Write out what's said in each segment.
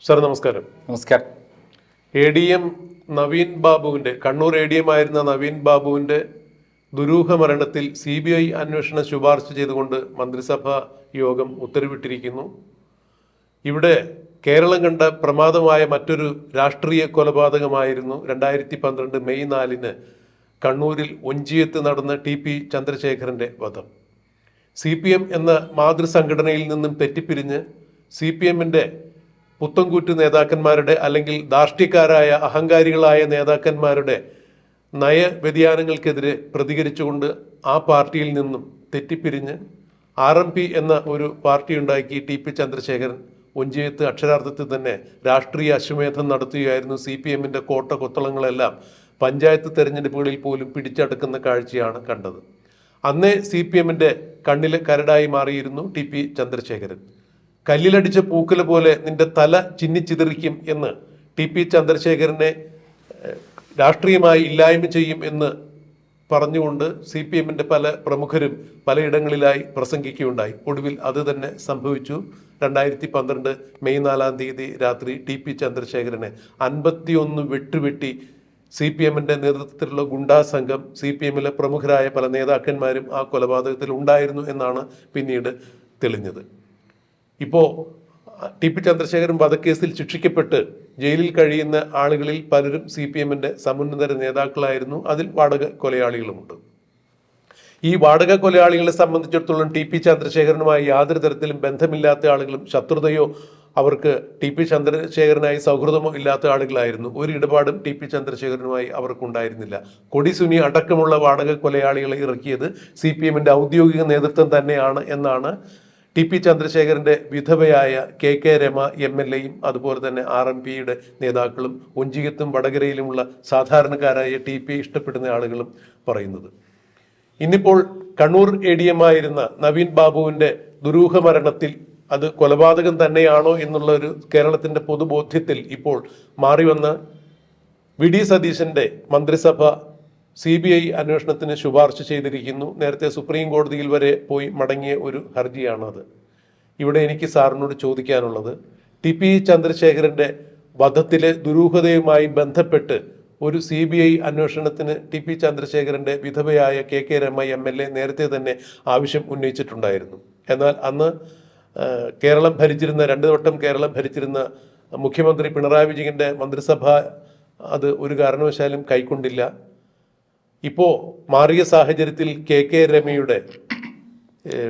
Sir നമസ്കാരം. നമസ്കാരം. ADM Naveen ബാബുവിന്റെ, കണ്ണൂർ ADM ആയിരുന്ന നവീൻ ബാബുവിന്റെ ദുരൂഹ മരണത്തിൽ CBI അന്വേഷണം ശുപാർശ ചെയ്തുകൊണ്ട് മന്ത്രിസഭാ യോഗം ഉത്തരവിട്ടിരിക്കുന്നു. ഇവിടെ കേരളം കണ്ട പ്രമാദമായ മറ്റൊരു രാഷ്ട്രീയ കൊലപാതകമായിരുന്നു 2012 മെയ് 4 കണ്ണൂരിൽ ഒഞ്ചിയത്ത് നടന്ന TP ചന്ദ്രശേഖരന്റെ വധം. CPM എന്ന മാതൃസംഘടനയിൽ നിന്നും തെറ്റിപ്പിരിഞ്ഞ് CPMന്റെ പുത്തൻകൂറ്റ് നേതാക്കന്മാരുടെ അല്ലെങ്കിൽ ധാർഷ്ട്യക്കാരായ അഹങ്കാരികളായ നേതാക്കന്മാരുടെ നയ വ്യതിയാനങ്ങൾക്കെതിരെ പ്രതികരിച്ചുകൊണ്ട് ആ പാർട്ടിയിൽ നിന്നും തെറ്റിപ്പിരിഞ്ഞ് RMP എന്ന ഒരു പാർട്ടി ഉണ്ടാക്കി TP ചന്ദ്രശേഖരൻ ഒഞ്ചിയത്ത് അക്ഷരാർത്ഥത്തിൽ തന്നെ രാഷ്ട്രീയ അശ്വമേധം നടത്തുകയായിരുന്നു. CPMന്റെ കോട്ട കൊത്തളങ്ങളെല്ലാം പഞ്ചായത്ത് തെരഞ്ഞെടുപ്പുകളിൽ പോലും പിടിച്ചടക്കുന്ന കാഴ്ചയാണ് കണ്ടത്. അന്നേ CPMന്റെ കണ്ണിലെ കരടായി മാറിയിരുന്നു TP ചന്ദ്രശേഖരൻ. കല്ലിലടിച്ച പൂക്കല പോലെ നിന്റെ തല ചിന്നിച്ചിതറിക്കും എന്ന് TP ചന്ദ്രശേഖരനെ രാഷ്ട്രീയമായി ഇല്ലായ്മ ചെയ്യും എന്ന് പറഞ്ഞുകൊണ്ട് CPMന്റെ പല പ്രമുഖരും പലയിടങ്ങളിലായി പ്രസംഗിക്കുകയുണ്ടായി. ഒടുവിൽ അത് തന്നെ സംഭവിച്ചു. 2012 മെയ് 4 രാത്രി TP ചന്ദ്രശേഖരനെ 51 വെട്ടുവെട്ടി CPMന്റെ നേതൃത്വത്തിലുള്ള ഗുണ്ടാ സംഘം, CPMലെ പ്രമുഖരായ പല നേതാക്കന്മാരും ആ കൊലപാതകത്തിൽ ഉണ്ടായിരുന്നു എന്നാണ് പിന്നീട് തെളിഞ്ഞത്. ഇപ്പോൾ TP ചന്ദ്രശേഖരൻ വധക്കേസിൽ ശിക്ഷിക്കപ്പെട്ട് ജയിലിൽ കഴിയുന്ന ആളുകളിൽ പലരും CPMന്റെ സമുന്നത നേതാക്കളായിരുന്നു. അതിൽ വാടക കൊലയാളികളുമുണ്ട്. ഈ വാടക കൊലയാളികളെ സംബന്ധിച്ചിടത്തോളം TP ചന്ദ്രശേഖരനുമായി യാതൊരു തരത്തിലും ബന്ധമില്ലാത്ത ആളുകളും ശത്രുതയോ അവർക്ക് TP ചന്ദ്രശേഖരനായി സൗഹൃദമോ ഇല്ലാത്ത ആളുകളായിരുന്നു. ഒരു ഇടപാടും TP ചന്ദ്രശേഖരനുമായി അവർക്കുണ്ടായിരുന്നില്ല. കൊടിസുനി അടക്കമുള്ള വാടക കൊലയാളികളെ ഇറക്കിയത് CPMന്റെ ഔദ്യോഗിക നേതൃത്വം തന്നെയാണ് എന്നാണ് TP ചന്ദ്രശേഖരന്റെ വിധവയായ KK രമ MLAയും അതുപോലെ തന്നെ RMPയുടെ നേതാക്കളും ഒഞ്ചിയത്തും വടകരയിലുമുള്ള സാധാരണക്കാരായ TP ഇഷ്ടപ്പെടുന്ന ആളുകളും പറയുന്നത്. ഇന്നിപ്പോൾ കണ്ണൂർ ADM ആയിരുന്ന നവീൻ ബാബുവിന്റെ ദുരൂഹ മരണത്തിൽ അത് കൊലപാതകം തന്നെയാണോ എന്നുള്ള ഒരു കേരളത്തിന്റെ പൊതുബോധ്യത്തിൽ ഇപ്പോൾ മാറിവന്ന VD സതീശന്റെ മന്ത്രിസഭ CBI അന്വേഷണത്തിന് ശുപാർശ ചെയ്തിരിക്കുന്നു. നേരത്തെ സുപ്രീം കോടതിയിൽ വരെ പോയി മടങ്ങിയ ഒരു ഹർജിയാണത്. ഇവിടെ എനിക്ക് സാറിനോട് ചോദിക്കാനുള്ളത്, TP ചന്ദ്രശേഖരന്റെ വധത്തിലെ ദുരൂഹതയുമായി ബന്ധപ്പെട്ട് ഒരു CBI അന്വേഷണത്തിന് TP ചന്ദ്രശേഖരന്റെ വിധവയായ KK രമ MLA നേരത്തെ തന്നെ ആവശ്യം ഉന്നയിച്ചിട്ടുണ്ടായിരുന്നു. എന്നാൽ അന്ന് കേരളം ഭരിച്ചിരുന്ന, 2 വട്ടം കേരളം ഭരിച്ചിരുന്ന മുഖ്യമന്ത്രി പിണറായി വിജയന്റെ മന്ത്രിസഭ അത് ഒരു കാരണവശാലും കൈക്കൊണ്ടില്ല. ഇപ്പോൾ മാറിയ സാഹചര്യത്തിൽ KK രമയുടെ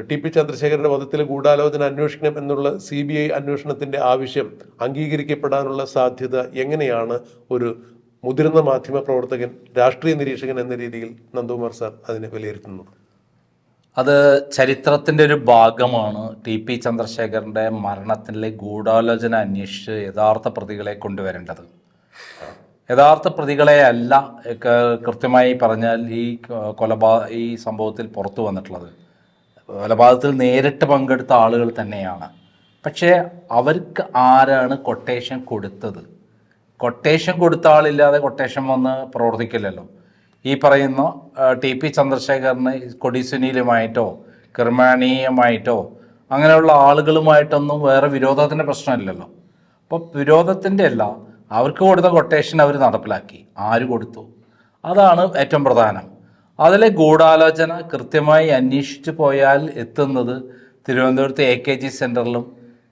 TP ചന്ദ്രശേഖരന്റെ വധത്തിലെ ഗൂഢാലോചന അന്വേഷിക്കണം എന്നുള്ള CBI അന്വേഷണത്തിന്റെ ആവശ്യം അംഗീകരിക്കപ്പെടാനുള്ള സാധ്യത എങ്ങനെയാണ് ഒരു മുതിർന്ന മാധ്യമ പ്രവർത്തകൻ, രാഷ്ട്രീയ നിരീക്ഷകൻ എന്ന രീതിയിൽ നന്ദകുമാർ സാർ അതിനെ വിലയിരുത്തുന്നത്? അത് ചരിത്രത്തിൻ്റെ ഒരു ഭാഗമാണ്. TP ചന്ദ്രശേഖരന്റെ മരണത്തിലെ ഗൂഢാലോചന അന്വേഷിച്ച് യഥാർത്ഥ പ്രതികളെ കൊണ്ടുവരേണ്ടത്. യഥാർത്ഥ പ്രതികളെ അല്ല കൃത്യമായി പറഞ്ഞാൽ ഈ സംഭവത്തിൽ പുറത്തു വന്നിട്ടുള്ളത്. കൊലപാതകത്തിൽ നേരിട്ട് പങ്കെടുത്ത ആളുകൾ തന്നെയാണ്. പക്ഷേ അവർക്ക് ആരാണ് കൊട്ടേഷൻ കൊടുത്തത്? കൊട്ടേഷൻ കൊടുത്ത ആളില്ലാതെ കൊട്ടേഷൻ വന്ന് പ്രവർത്തിക്കില്ലല്ലോ. ഈ പറയുന്ന TP ചന്ദ്രശേഖരന് കൊടിസുനിയിലുമായിട്ടോ കിർമാനീയമായിട്ടോ അങ്ങനെയുള്ള ആളുകളുമായിട്ടൊന്നും വേറെ വിരോധത്തിൻ്റെ പ്രശ്നമില്ലല്ലോ. അപ്പോൾ വിരോധത്തിൻ്റെ അല്ല, അവർക്ക് കൊടുത്ത കൊട്ടേഷൻ അവർ നടപ്പിലാക്കി. ആര് കൊടുത്തു? അതാണ് ഏറ്റവും പ്രധാനം. അതിലെ ഗൂഢാലോചന കൃത്യമായി അന്വേഷിച്ചു പോയാൽ എത്തുന്നത് തിരുവനന്തപുരത്ത് AKG സെൻറ്ററിലും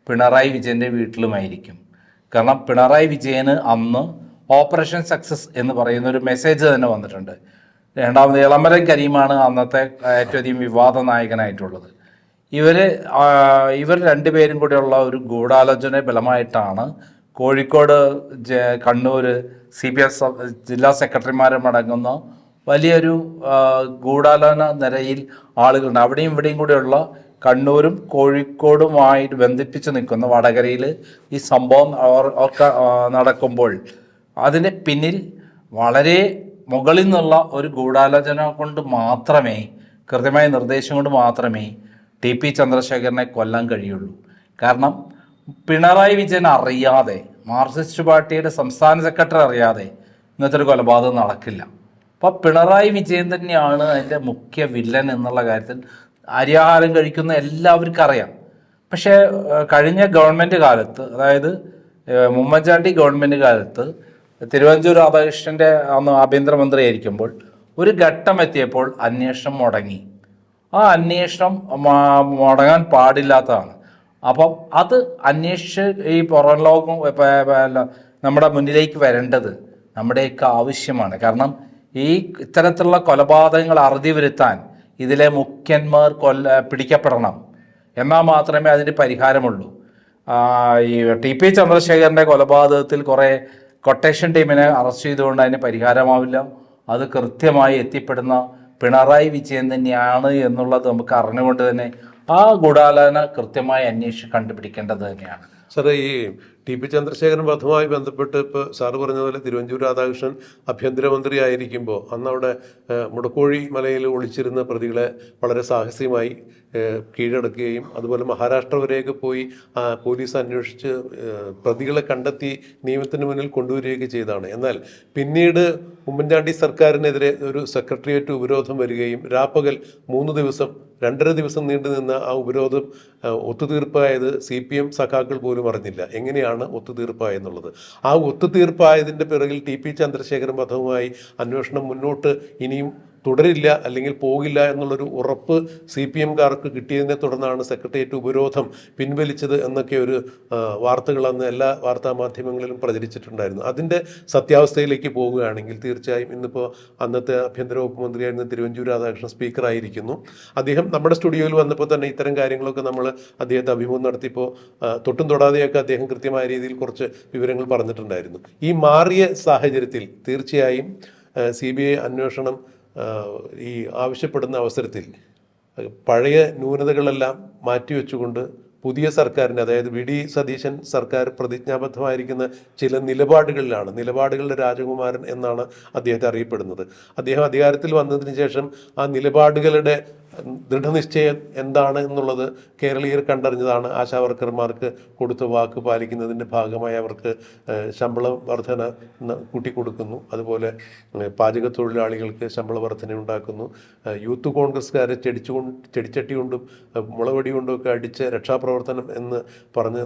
പിണറായി വിജയൻ്റെ വീട്ടിലുമായിരിക്കും. കാരണം പിണറായി വിജയന് അന്ന് ഓപ്പറേഷൻ സക്സസ് എന്ന് പറയുന്ന ഒരു മെസ്സേജ് തന്നെ വന്നിട്ടുണ്ട്. രണ്ടാമത് ഇളമരം കരീമാണ് അന്നത്തെ ഏറ്റവും അധികം വിവാദ നായകനായിട്ടുള്ളത്. ഇവർ രണ്ടുപേരും കൂടെയുള്ള ഒരു ഗൂഢാലോചന ബലമായിട്ടാണ് കോഴിക്കോട്, കണ്ണൂർ CPM ജില്ലാ സെക്രട്ടറിമാരും അടങ്ങുന്ന വലിയൊരു ഗൂഢാലോചന നിരയിൽ ആളുകളുണ്ട്. അവിടെയും ഇവിടെയും കൂടെയുള്ള കണ്ണൂരും കോഴിക്കോടുമായിട്ട് ബന്ധിപ്പിച്ച് നിൽക്കുന്ന വടകരയിൽ ഈ സംഭവം നടക്കുമ്പോൾ അതിൻ്റെ പിന്നിൽ വളരെ മുകളിൽ നിന്നുള്ള ഒരു ഗൂഢാലോചന കൊണ്ട് മാത്രമേ, കൃത്യമായ നിർദ്ദേശം കൊണ്ട് മാത്രമേ TP ചന്ദ്രശേഖരനെ കൊല്ലാൻ കഴിയുള്ളൂ. കാരണം പിണറായി വിജയൻ അറിയാതെ, മാർക്സിസ്റ്റ് പാർട്ടിയുടെ സംസ്ഥാന സെക്രട്ടറി അറിയാതെ ഇന്നത്തെ ഒരു കൊലപാതകം നടക്കില്ല. അപ്പോൾ പിണറായി വിജയൻ തന്നെയാണ് അതിൻ്റെ മുഖ്യ വില്ലൻ എന്നുള്ള കാര്യത്തിൽ അരിയാഹാരം കഴിക്കുന്ന എല്ലാവർക്കും അറിയാം. പക്ഷേ കഴിഞ്ഞ ഗവൺമെൻറ് കാലത്ത്, അതായത് ഉമ്മൻചാണ്ടി ഗവൺമെൻറ് കാലത്ത് തിരുവഞ്ചൂർ രാധാകൃഷ്ണൻ്റെ അന്ന് ആഭ്യന്തരമന്ത്രിയായിരിക്കുമ്പോൾ ഒരു ഘട്ടം എത്തിയപ്പോൾ അന്വേഷണം മുടങ്ങി. ആ അന്വേഷണം മുടങ്ങാൻ പാടില്ലാത്തതാണ്. അപ്പം അത് അന്വേഷിച്ച് ഈ പുറം ലോകം നമ്മുടെ മുന്നിലേക്ക് വരേണ്ടത് നമ്മുടെയൊക്കെ ആവശ്യമാണ്. കാരണം ഈ ഇത്തരത്തിലുള്ള കൊലപാതകങ്ങൾ അറുതി വരുത്താൻ ഇതിലെ മുഖ്യന്മാർ പിടിക്കപ്പെടണം. എന്നാൽ മാത്രമേ അതിന് പരിഹാരമുള്ളൂ. ഈ TP ചന്ദ്രശേഖരൻ്റെ കൊലപാതകത്തിൽ കുറേ കൊട്ടേഷൻ ടീമിനെ അറസ്റ്റ് ചെയ്തുകൊണ്ട് അതിന് പരിഹാരമാവില്ല. അത് കൃത്യമായി എത്തിപ്പെടുന്ന പിണറായി വിജയൻ തന്നെയാണ് എന്നുള്ളത് നമുക്ക് അറിഞ്ഞുകൊണ്ട് തന്നെ ആ ഗൂഢാലോചന കൃത്യമായി അന്വേഷിച്ച് കണ്ടുപിടിക്കേണ്ടത് തന്നെയാണ്. സാറേ, ഈ TP ചന്ദ്രശേഖരൻ വധവുമായി ബന്ധപ്പെട്ട് ഇപ്പോൾ സാറ് പറഞ്ഞതുപോലെ തിരുവഞ്ചൂർ രാധാകൃഷ്ണൻ ആഭ്യന്തരമന്ത്രി ആയിരിക്കുമ്പോൾ അന്ന് അവിടെ മുടക്കോഴി മലയിൽ ഒളിച്ചിരുന്ന പ്രതികളെ വളരെ സാഹസികമായി കീഴടക്കുകയും അതുപോലെ മഹാരാഷ്ട്ര വരെയൊക്കെ പോയി പോലീസ് അന്വേഷിച്ച് പ്രതികളെ കണ്ടെത്തി നിയമത്തിന് മുന്നിൽ കൊണ്ടുവരികയൊക്കെ ചെയ്തതാണ്. എന്നാൽ പിന്നീട് ഉമ്മൻചാണ്ടി സർക്കാരിനെതിരെ ഒരു സെക്രട്ടേറിയറ്റ് ഉപരോധം വരികയും രാപ്പകൽ 2.5 ദിവസം നീണ്ടു നിന്ന ആ ഉപരോധം ഒത്തുതീർപ്പായത് CPM സഖാക്കൾ പോലും അറിഞ്ഞില്ല. എങ്ങനെയാണ് ഒത്തുതീർപ്പായെന്നുള്ളത്. ആ ഒത്തുതീർപ്പായതിൻ്റെ പിറകിൽ TP ചന്ദ്രശേഖരൻ വധവുമായി അന്വേഷണം മുന്നോട്ട് ഇനിയും തുടരില്ല അല്ലെങ്കിൽ പോകില്ല എന്നുള്ളൊരു ഉറപ്പ് CPMകാർക്ക് കിട്ടിയതിനെ തുടർന്നാണ് സെക്രട്ടേറിയറ്റ് ഉപരോധം പിൻവലിച്ചത് എന്നൊക്കെ ഒരു വാർത്തകൾ അന്ന് എല്ലാ വാർത്താ മാധ്യമങ്ങളിലും പ്രചരിച്ചിട്ടുണ്ടായിരുന്നു. അതിൻ്റെ സത്യാവസ്ഥയിലേക്ക് പോവുകയാണെങ്കിൽ തീർച്ചയായും ഇന്നിപ്പോൾ അന്നത്തെ ആഭ്യന്തര വകുപ്പ് മന്ത്രിയായിരുന്ന തിരുവഞ്ചൂർ രാധാകൃഷ്ണൻ സ്പീക്കറായിരിക്കുന്നു. അദ്ദേഹം നമ്മുടെ സ്റ്റുഡിയോയിൽ വന്നപ്പോൾ തന്നെ ഇത്തരം കാര്യങ്ങളൊക്കെ നമ്മൾ അദ്ദേഹത്തെ അഭിമുഖം നടത്തിയപ്പോൾ തൊട്ടും തൊടാതെയൊക്കെ അദ്ദേഹം കൃത്യമായ രീതിയിൽ കുറച്ച് വിവരങ്ങൾ പറഞ്ഞിട്ടുണ്ടായിരുന്നു. ഈ മാറിയ സാഹചര്യത്തിൽ തീർച്ചയായും CBI അന്വേഷണം ഈ ആവശ്യപ്പെടുന്ന അവസരത്തിൽ പഴയ ന്യൂനതകളെല്ലാം മാറ്റിവെച്ചുകൊണ്ട് പുതിയ സർക്കാരിൻ്റെ, അതായത് VD സതീശൻ സർക്കാർ പ്രതിജ്ഞാബദ്ധമായിരിക്കുന്ന ചില നിലപാടുകളുടെ രാജകുമാരൻ എന്നാണ് അദ്ദേഹത്തെ അറിയപ്പെടുന്നത്. അദ്ദേഹം അധികാരത്തിൽ വന്നതിന് ശേഷം ആ നിലപാടുകളുടെ ദൃഢനിശ്ചയം എന്താണ് എന്നുള്ളത് കേരളീയർ കണ്ടറിഞ്ഞതാണ്. ആശാവർക്കർമാർക്ക് കൊടുത്ത വാക്ക് പാലിക്കുന്നതിൻ്റെ ഭാഗമായി അവർക്ക് ശമ്പള വർധന കൂട്ടിക്കൊടുക്കുന്നു. അതുപോലെ തൊഴിലാളികൾക്ക് ശമ്പള വർധന ഉണ്ടാക്കുന്നു. യൂത്ത് കോൺഗ്രസ്സുകാരെ ചെടിച്ചട്ടി കൊണ്ടും മുളവടി കൊണ്ടുമൊക്കെ അടിച്ച് രക്ഷാപ്രവർത്തനം എന്ന് പറഞ്ഞ്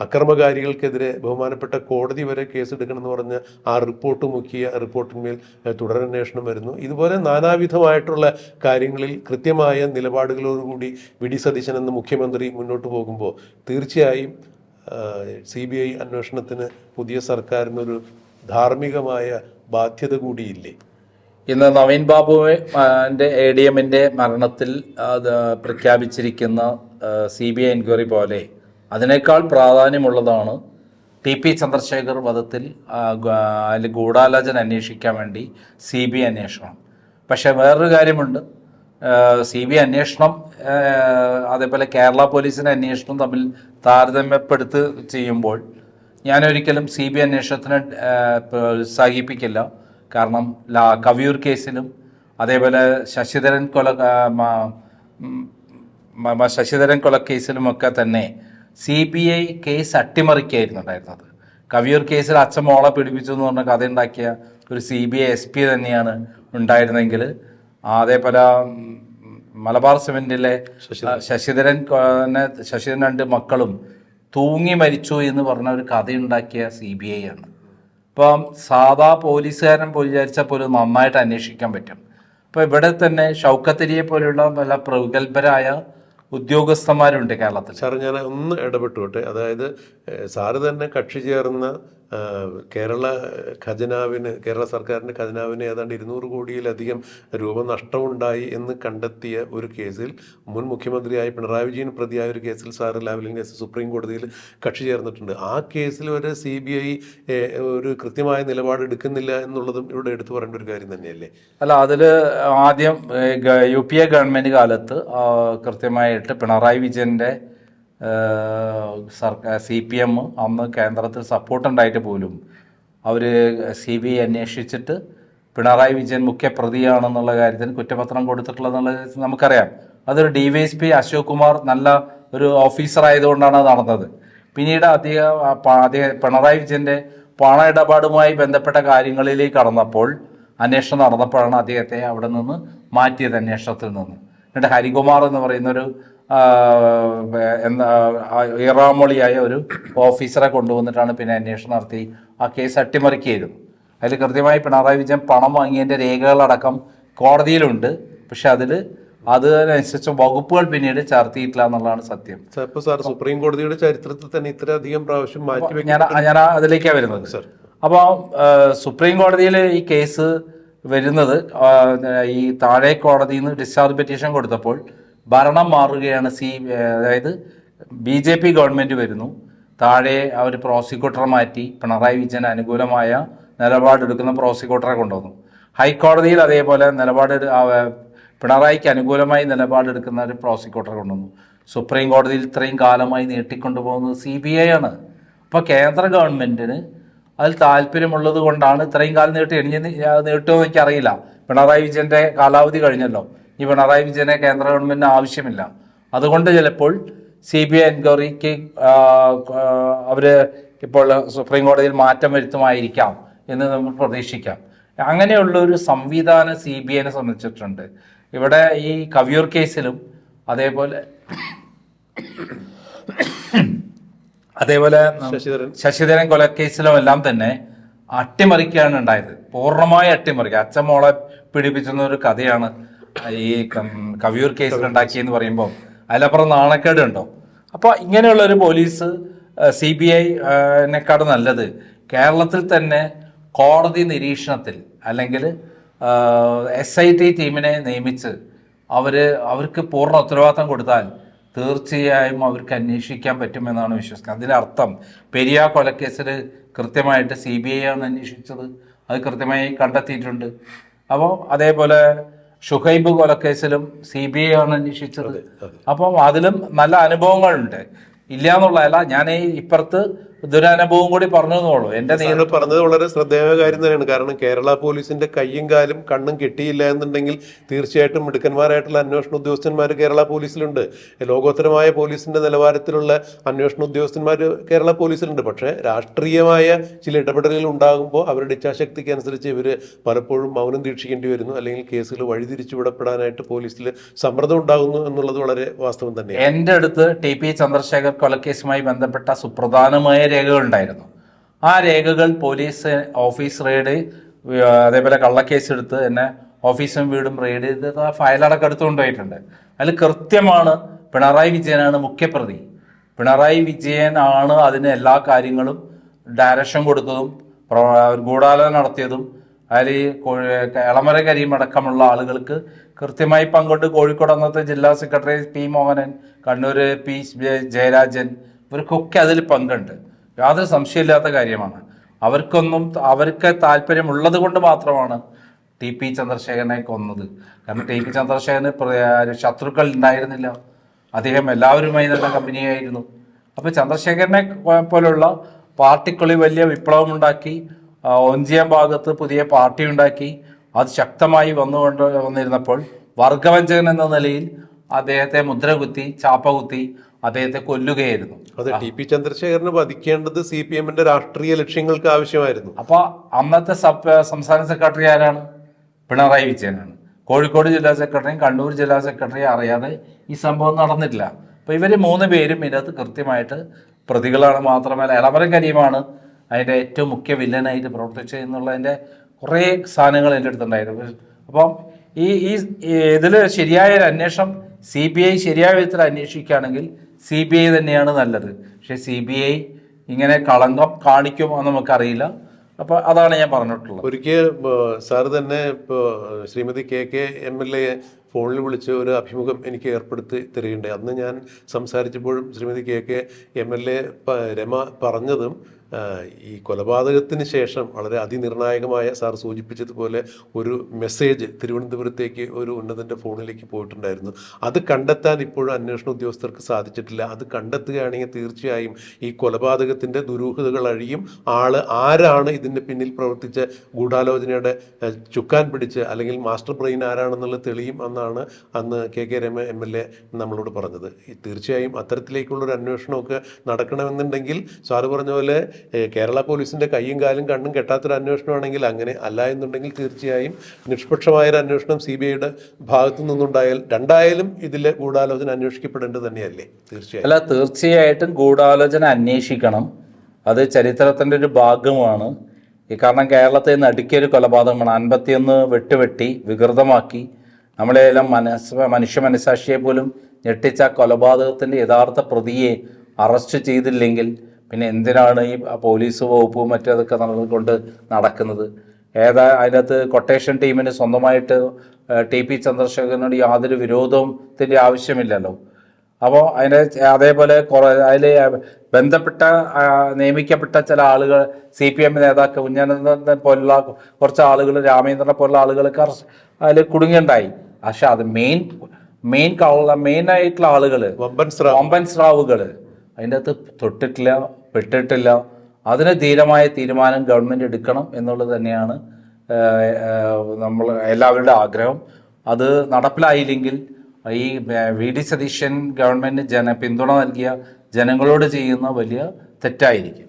അക്രമകാരികൾക്കെതിരെ ബഹുമാനപ്പെട്ട കോടതി വരെ കേസെടുക്കണമെന്ന് പറഞ്ഞ് ആ റിപ്പോർട്ടിന്മേൽ തുടരന്വേഷണം വരുന്നു. ഇതുപോലെ നാനാവിധമായിട്ടുള്ള കാര്യങ്ങളിൽ കൃത്യമായ നിലപാടുകളോടുകൂടി VD സതീശൻ എന്ന മുഖ്യമന്ത്രി മുന്നോട്ട് പോകുമ്പോൾ തീർച്ചയായും CBI അന്വേഷണത്തിന് പുതിയ സർക്കാരിനൊരു ധാർമ്മികമായ ബാധ്യത കൂടിയില്ലേ? ഇന്ന് നവീൻ ബാബുവിൻ്റെ ADMൻ്റെ മരണത്തിൽ പ്രഖ്യാപിച്ചിരിക്കുന്ന CBI എൻക്വയറി പോലെ അതിനേക്കാൾ പ്രാധാന്യമുള്ളതാണ് TP ചന്ദ്രശേഖർ വധത്തിൽ അതിൽ ഗൂഢാലോചന അന്വേഷിക്കാൻ വേണ്ടി CBI അന്വേഷണം. പക്ഷേ വേറൊരു കാര്യമുണ്ട്. CBI അന്വേഷണം അതേപോലെ കേരള പോലീസിൻ്റെ അന്വേഷണം തമ്മിൽ താരതമ്യപ്പെടുത്ത് ചെയ്യുമ്പോൾ ഞാനൊരിക്കലും CBI അന്വേഷണത്തിന് പ്രോത്സാഹിപ്പിക്കില്ല. കാരണം കവിയൂർ കേസിലും അതേപോലെ ശശിധരൻ കൊലക്കേസിലുമൊക്കെ തന്നെ CBI കേസ് അട്ടിമറിക്കായിരുന്നു ഉണ്ടായിരുന്നത്. കവിയൂർ കേസിൽ അച്ഛൻ മോളെ പീഡിപ്പിച്ചു എന്ന് പറഞ്ഞ കഥ ഉണ്ടാക്കിയ ഒരു CBI SP തന്നെയാണ് ഉണ്ടായിരുന്നെങ്കിൽ, അതേപോലെ മലബാർ സിമൻറ്റിലെ ശശിധരൻ 2 മക്കളും തൂങ്ങി മരിച്ചു എന്ന് പറഞ്ഞ ഒരു കഥയുണ്ടാക്കിയ CBI ആണ്. ഇപ്പം സാധാ പോലീസുകാരൻ വിചാരിച്ചാൽ പോലും നന്നായിട്ട് അന്വേഷിക്കാൻ പറ്റും. അപ്പോൾ ഇവിടെ തന്നെ ഷൗക്കത്തലിയെ പോലെയുള്ള പല പ്രഗത്ഭരായ ഉദ്യോഗസ്ഥന്മാരുണ്ട് കേരളത്തിൽ. സാറ് ഞാൻ ഒന്ന് ഇടപെട്ടോട്ടെ. അതായത് സാറ് തന്നെ കക്ഷി ചേർന്ന കേരള സർക്കാരിൻ്റെ ഖജനാവിന് ഏതാണ്ട് 200 കോടിയിലധികം രൂപ നഷ്ടമുണ്ടായി എന്ന് കണ്ടെത്തിയ ഒരു കേസിൽ മുൻ മുഖ്യമന്ത്രിയായ പിണറായി വിജയൻ പ്രതിയായ ഒരു കേസിൽ സാറ് ലാവ്ലിൻ കേസ് സുപ്രീം കോടതിയിൽ കക്ഷി ചേർന്നിട്ടുണ്ട്. ആ കേസിൽ വരെ CBI ഒരു കൃത്യമായ നിലപാടെടുക്കുന്നില്ല എന്നുള്ളതും ഇവിടെ എടുത്തു പറയേണ്ട ഒരു കാര്യം തന്നെയല്ലേ? അല്ല, അതിൽ ആദ്യം UPA ഗവൺമെൻറ് കാലത്ത് കൃത്യമായിട്ട് പിണറായി വിജയൻ്റെ CPM അന്ന് കേന്ദ്രത്തിൽ സപ്പോർട്ടുണ്ടായിട്ട് പോലും അവർ CBI അന്വേഷിച്ചിട്ട് പിണറായി വിജയൻ മുഖ്യപ്രതിയാണെന്നുള്ള കാര്യത്തിന് കുറ്റപത്രം കൊടുത്തിട്ടുള്ളതെന്നുള്ളത് നമുക്കറിയാം. അതൊരു DYSP അശോക് കുമാർ നല്ല ഒരു ഓഫീസർ ആയതുകൊണ്ടാണ് അത് നടന്നത്. പിന്നീട് അദ്ദേഹം പിണറായി വിജയൻ്റെ പണ ഇടപാടുമായി ബന്ധപ്പെട്ട കാര്യങ്ങളിലേക്ക് കടന്നപ്പോൾ അന്വേഷണം നടന്നപ്പോഴാണ് അദ്ദേഹത്തെ അവിടെ നിന്ന് മാറ്റിയത് അന്വേഷണത്തിൽ നിന്ന്. എന്നിട്ട് ഹരികുമാർ എന്ന് പറയുന്നൊരു എന്താ ഇറാമൊളിയായ ഒരു ഓഫീസറെ കൊണ്ടുവന്നിട്ടാണ് പിന്നെ അന്വേഷണം നടത്തി ആ കേസ് അട്ടിമറിക്കുകയായിരുന്നു. അതിൽ കൃത്യമായി പിണറായി വിജയൻ പണം വാങ്ങിയതിൻ്റെ രേഖകളടക്കം കോടതിയിലുണ്ട്. പക്ഷെ അതിനനുസരിച്ച് വകുപ്പുകൾ പിന്നീട് ചാർത്തിയിട്ടില്ല എന്നുള്ളതാണ് സത്യം. ഇപ്പോൾ സാർ സുപ്രീം കോടതിയുടെ ചരിത്രത്തിൽ തന്നെ ഇത്രയധികം പ്രാവശ്യം മാറ്റി ഞാൻ അതിലേക്കാണ് വരുന്നത്. അപ്പോൾ സുപ്രീം കോടതിയിൽ ഈ കേസ് വരുന്നത് ഈ താഴെ കോടതിയിൽ നിന്ന് ഡിസ്ചാർജ് പെറ്റീഷൻ കൊടുത്തപ്പോൾ ഭരണം മാറുകയാണ്. അതായത് BJP ഗവൺമെൻറ് വരുന്നു. താഴെ അവർ പ്രോസിക്യൂട്ടറെ മാറ്റി പിണറായി വിജയന് അനുകൂലമായ നിലപാടെടുക്കുന്ന പ്രോസിക്യൂട്ടറെ കൊണ്ടുവന്നു. ഹൈക്കോടതിയിൽ അതേപോലെ പിണറായിക്ക് അനുകൂലമായി നിലപാടെടുക്കുന്ന ഒരു പ്രോസിക്യൂട്ടറെ കൊണ്ടുവന്നു. സുപ്രീം കോടതിയിൽ ഇത്രയും കാലമായി നീട്ടിക്കൊണ്ടുപോകുന്നത് CBI ആണ്. അപ്പോൾ കേന്ദ്ര ഗവൺമെൻറ്റിന് അതിൽ താല്പര്യമുള്ളത് കൊണ്ടാണ് ഇത്രയും കാലം നീട്ടുമെന്ന് എനിക്കറിയില്ല. പിണറായി വിജയൻ്റെ കാലാവധി കഴിഞ്ഞല്ലോ. ഈ പിണറായി വിജയനെ കേന്ദ്ര ഗവൺമെൻറ്റിന് ആവശ്യമില്ല. അതുകൊണ്ട് ചിലപ്പോൾ CBI എൻക്വയറിക്ക് അവർ ഇപ്പോൾ സുപ്രീം കോടതിയിൽ മാറ്റം വരുത്തുമായിരിക്കാം എന്ന് നമുക്ക് പ്രതീക്ഷിക്കാം. അങ്ങനെയുള്ളൊരു സംവിധാനം CBIനെ സംബന്ധിച്ചിട്ടുണ്ട്. ഇവിടെ ഈ കവിയൂർ കേസിലും അതേപോലെ ശശിധരൻ കൊലക്കേസിലും എല്ലാം തന്നെ അട്ടിമറിക്കുകയാണ് ഉണ്ടായത്. പൂർണ്ണമായ അട്ടിമറിക്കുക. അച്ഛൻ പീഡിപ്പിച്ചെന്ന ഒരു കഥയാണ് ഈ കവിയൂർ കേസിലുണ്ടാക്കിയെന്ന് പറയുമ്പോൾ അതിലപ്പുറം നാണക്കേട് ഉണ്ടോ? അപ്പോൾ ഇങ്ങനെയുള്ള ഒരു പോലീസ് CBI-നെക്കാട് നല്ലത് കേരളത്തിൽ തന്നെ കോടതി നിരീക്ഷണത്തിൽ അല്ലെങ്കിൽ SIT ടീമിനെ നിയമിച്ച് അവർക്ക് പൂർണ്ണ ഉത്തരവാദിത്തം കൊടുത്താൽ തീർച്ചയായും അവർക്ക് അന്വേഷിക്കാൻ പറ്റുമെന്നാണ് വിശ്വസിക്കുന്നത്. അതിനർത്ഥം പെരിയ കൊലക്കേസിൽ കൃത്യമായിട്ട് CBI ആണ് അന്വേഷിച്ചത്. അത് കൃത്യമായി കണ്ടെത്തിയിട്ടുണ്ട്. അപ്പോൾ അതേപോലെ ഷുഹൈബ് കൊലക്കേസിലും CBI ആണ് അന്വേഷിച്ചത്. അപ്പം അതിലും നല്ല അനുഭവങ്ങളുണ്ട്. ഇല്ല എന്നുള്ളതല്ല, ഞാൻ ഇപ്പുറത്ത് ദുരനുഭവം കൂടി പറഞ്ഞതെന്നുള്ളൂ. പറഞ്ഞത് വളരെ ശ്രദ്ധേയ കാര്യം തന്നെയാണ്. കാരണം കേരള പോലീസിന്റെ കയ്യും കാലും കണ്ണും കിട്ടിയില്ല എന്നുണ്ടെങ്കിൽ തീർച്ചയായിട്ടും മിടുക്കന്മാരായിട്ടുള്ള അന്വേഷണ ഉദ്യോഗസ്ഥന്മാർ കേരള പോലീസിലുണ്ട്. ലോകോത്തരമായ പോലീസിന്റെ നിലവാരത്തിലുള്ള അന്വേഷണ ഉദ്യോഗസ്ഥന്മാർ കേരള പോലീസിലുണ്ട്. പക്ഷേ രാഷ്ട്രീയമായ ചില ഇടപെടലുകൾ ഉണ്ടാകുമ്പോൾ അവരുടെ ഇച്ഛാശക്തിക്ക് അനുസരിച്ച് ഇവർ പലപ്പോഴും മൗനം ദീക്ഷിക്കേണ്ടി വരുന്നു, അല്ലെങ്കിൽ കേസുകൾ വഴിതിരിച്ചു വിടപ്പെടാനായിട്ട് പോലീസിൽ സമ്മർദ്ദം ഉണ്ടാകുന്നു എന്നുള്ളത് വളരെ വാസ്തവം തന്നെയാണ്. എൻ്റെ അടുത്ത് TP ചന്ദ്രശേഖർ കൊലക്കേസുമായി ബന്ധപ്പെട്ട സുപ്രധാനമായ രേഖകളുണ്ടായിരുന്നു. ആ രേഖകൾ പോലീസ് ഓഫീസ് റെയ്ഡ്, അതേപോലെ കള്ളക്കേസ് എടുത്ത് എന്നെ ഓഫീസും വീടും റെയ്ഡ് ചെയ്ത് ഫയലടക്കം എടുത്തു കൊണ്ടുപോയിട്ടുണ്ട്. അതിൽ കൃത്യമാണ് പിണറായി വിജയനാണ് മുഖ്യപ്രതി. പിണറായി വിജയനാണ് അതിന് എല്ലാ കാര്യങ്ങളും ഡയറക്ഷൻ കൊടുത്തതും ഗൂഢാലോചന നടത്തിയതും. അതിൽ എളമര കരീമടക്കമുള്ള ആളുകൾക്ക് കൃത്യമായി പങ്കുണ്ട്. കോഴിക്കോട് അന്നത്തെ ജില്ലാ secretary P Mohanan, Kannur P Jayarajan, ഇവർക്കൊക്കെ അതിൽ പങ്കുണ്ട്. യാതൊരു സംശയമില്ലാത്ത കാര്യമാണ്. അവർക്ക് താല്പര്യമുള്ളത് കൊണ്ട് മാത്രമാണ് TP ചന്ദ്രശേഖരനെ കൊന്നത്. കാരണം TP ചന്ദ്രശേഖരന് ശത്രുക്കൾ ഉണ്ടായിരുന്നില്ല. അദ്ദേഹം എല്ലാവരുമായി നല്ല കമ്പനിയായിരുന്നു. അപ്പോൾ ചന്ദ്രശേഖരനെ പോലുള്ള പാർട്ടിക്കുള്ളിൽ വലിയ വിപ്ലവം ഉണ്ടാക്കി, ഒഞ്ചിയം ഭാഗത്ത് പുതിയ പാർട്ടി ഉണ്ടാക്കി, അത് ശക്തമായി വന്നിരുന്നപ്പോൾ വർഗവഞ്ചകൻ എന്ന നിലയിൽ അദ്ദേഹത്തെ മുദ്രകുത്തി ചാപ്പകുത്തി അദ്ദേഹത്തെ കൊല്ലുകയായിരുന്നു. അതെ, TP ചന്ദ്രശേഖരനെ വധിക്കേണ്ടത് CPM-ന്റെ രാഷ്ട്രീയ ലക്ഷ്യങ്ങൾക്ക് ആവശ്യമായിരുന്നു. അപ്പൊ അന്നത്തെ സംസ്ഥാന സെക്രട്ടറി ആരാണ്? പിണറായി വിജയനാണ്. കോഴിക്കോട് ജില്ലാ സെക്രട്ടറിയും കണ്ണൂർ ജില്ലാ സെക്രട്ടറിയും അറിയാതെ ഈ സംഭവം നടന്നിട്ടില്ല. അപ്പൊ ഇവര് 3 പേരും ഇതിനകത്ത് കൃത്യമായിട്ട് പ്രതികളാണ്. മാത്രമല്ല എളമര കരീമാണ് അതിൻ്റെ ഏറ്റവും മുഖ്യ വില്ലനായിട്ട് പ്രവർത്തിച്ചതെന്നുള്ളതിൻ്റെ കുറേ സാധനങ്ങൾ എൻ്റെ അടുത്തുണ്ടായിരുന്നു. അപ്പം ഇതിൽ ശരിയായ ഒരു അന്വേഷണം CBI ശരിയായ വിധത്തിൽ അന്വേഷിക്കുകയാണെങ്കിൽ CBI തന്നെയാണ് നല്ലത്. പക്ഷേ CBI ഇങ്ങനെ കളങ്കം കാണിക്കുമോ എന്ന് നമുക്കറിയില്ല. അപ്പോൾ അതാണ് ഞാൻ പറഞ്ഞിട്ടുള്ളത്. ഒരിക്കൽ സാർ തന്നെ ഇപ്പോൾ ശ്രീമതി KK MLA ഫോണിൽ വിളിച്ച് ഒരു അഭിമുഖം എനിക്ക് ഏർപ്പെടുത്തി തരികയുണ്ടായി. അന്ന് ഞാൻ സംസാരിച്ചപ്പോഴും ശ്രീമതി KK MLA രമ പറഞ്ഞതും ഈ കൊലപാതകത്തിന് ശേഷം വളരെ അതിനിർണായകമായ സാർ സൂചിപ്പിച്ചതുപോലെ ഒരു മെസ്സേജ് തിരുവനന്തപുരത്തേക്ക് ഒരു ഉന്നതൻ്റെ ഫോണിലേക്ക് പോയിട്ടുണ്ടായിരുന്നു. അത് കണ്ടെത്താൻ ഇപ്പോഴും അന്വേഷണ ഉദ്യോഗസ്ഥർക്ക് സാധിച്ചിട്ടില്ല. അത് കണ്ടെത്തുകയാണെങ്കിൽ തീർച്ചയായും ഈ കൊലപാതകത്തിൻ്റെ ദുരൂഹതകൾ അഴിയും. ആരാണ് ഇതിൻ്റെ പിന്നിൽ പ്രവർത്തിച്ച ഗൂഢാലോചനയുടെ ചുക്കാൻ പിടിച്ച് അല്ലെങ്കിൽ മാസ്റ്റർ ബ്രെയിൻ ആരാണെന്നുള്ളത് തെളിയും എന്നാണ് എന്നാണ് അന്ന് കെ രമ MLA നമ്മളോട് പറഞ്ഞത്. തീർച്ചയായും അത്തരത്തിലേക്കുള്ളൊരു അന്വേഷണമൊക്കെ നടക്കണമെന്നുണ്ടെങ്കിൽ സാറ് പറഞ്ഞ പോലെ കേരള പോലീസിൻ്റെ കയ്യും കാലും കണ്ണും കെട്ടാത്തൊരു അന്വേഷണമാണെങ്കിൽ അങ്ങനെ, അല്ല എന്നുണ്ടെങ്കിൽ തീർച്ചയായും നിഷ്പക്ഷമായൊരു അന്വേഷണം CBIയുടെ ഭാഗത്തു നിന്നുണ്ടായാൽ രണ്ടായാലും ഇതിലെ ഗൂഢാലോചന അന്വേഷിക്കപ്പെടേണ്ടത് തന്നെയല്ലേ? തീർച്ചയായും. അല്ല, തീർച്ചയായിട്ടും ഗൂഢാലോചന അന്വേഷിക്കണം. അത് ചരിത്രത്തിൻ്റെ ഒരു ഭാഗമാണ്. കാരണം കേരളത്തിൽ നിന്ന് അടുക്കിയൊരു കൊലപാതകമാണ്. 51 വെട്ടി വികൃതമാക്കി നമ്മളെല്ലാം മനുഷ്യ മനസാക്ഷിയെ പോലും ഞെട്ടിച്ച കൊലപാതകത്തിൻ്റെ യഥാർത്ഥ പ്രതിയെ അറസ്റ്റ് ചെയ്തില്ലെങ്കിൽ പിന്നെ എന്തിനാണ് ഈ പോലീസ് വകുപ്പും മറ്റേതൊക്കെ കൊണ്ട് നടക്കുന്നത്? അതിനകത്ത് കൊട്ടേഷൻ ടീമിന് സ്വന്തമായിട്ട് TP ചന്ദ്രശേഖരനോട് യാതൊരു വിരോധത്തിൻ്റെ ആവശ്യമില്ലല്ലോ. അപ്പോൾ അതേപോലെ അതിൽ ബന്ധപ്പെട്ട നിയമിക്കപ്പെട്ട ചില ആളുകൾ CPM നേതാക്കൾ കുഞ്ഞനന്ദൻ പോലുള്ള കുറച്ച് ആളുകൾ, രാമേന്ദ്രനെ പോലുള്ള ആളുകളൊക്കെ അതിൽ കുടുങ്ങിയുണ്ടായി. പക്ഷെ അത് മെയിനായിട്ടുള്ള ആളുകൾ, വമ്പൻ സ്രാവുകൾ അതിൻ്റെ അകത്ത് തൊട്ടിട്ടില്ല, പെട്ടിട്ടില്ല. അതിന് ധീരമായ തീരുമാനം ഗവൺമെൻറ് എടുക്കണം എന്നുള്ളത് തന്നെയാണ് നമ്മൾ എല്ലാവരുടെ ആഗ്രഹം. അത് നടപ്പിലായില്ലെങ്കിൽ ഈ VD സതീശൻ ഗവൺമെൻറ് പിന്തുണ നൽകിയ ജനങ്ങളോട് ചെയ്യുന്ന വലിയ തെറ്റായിരിക്കും.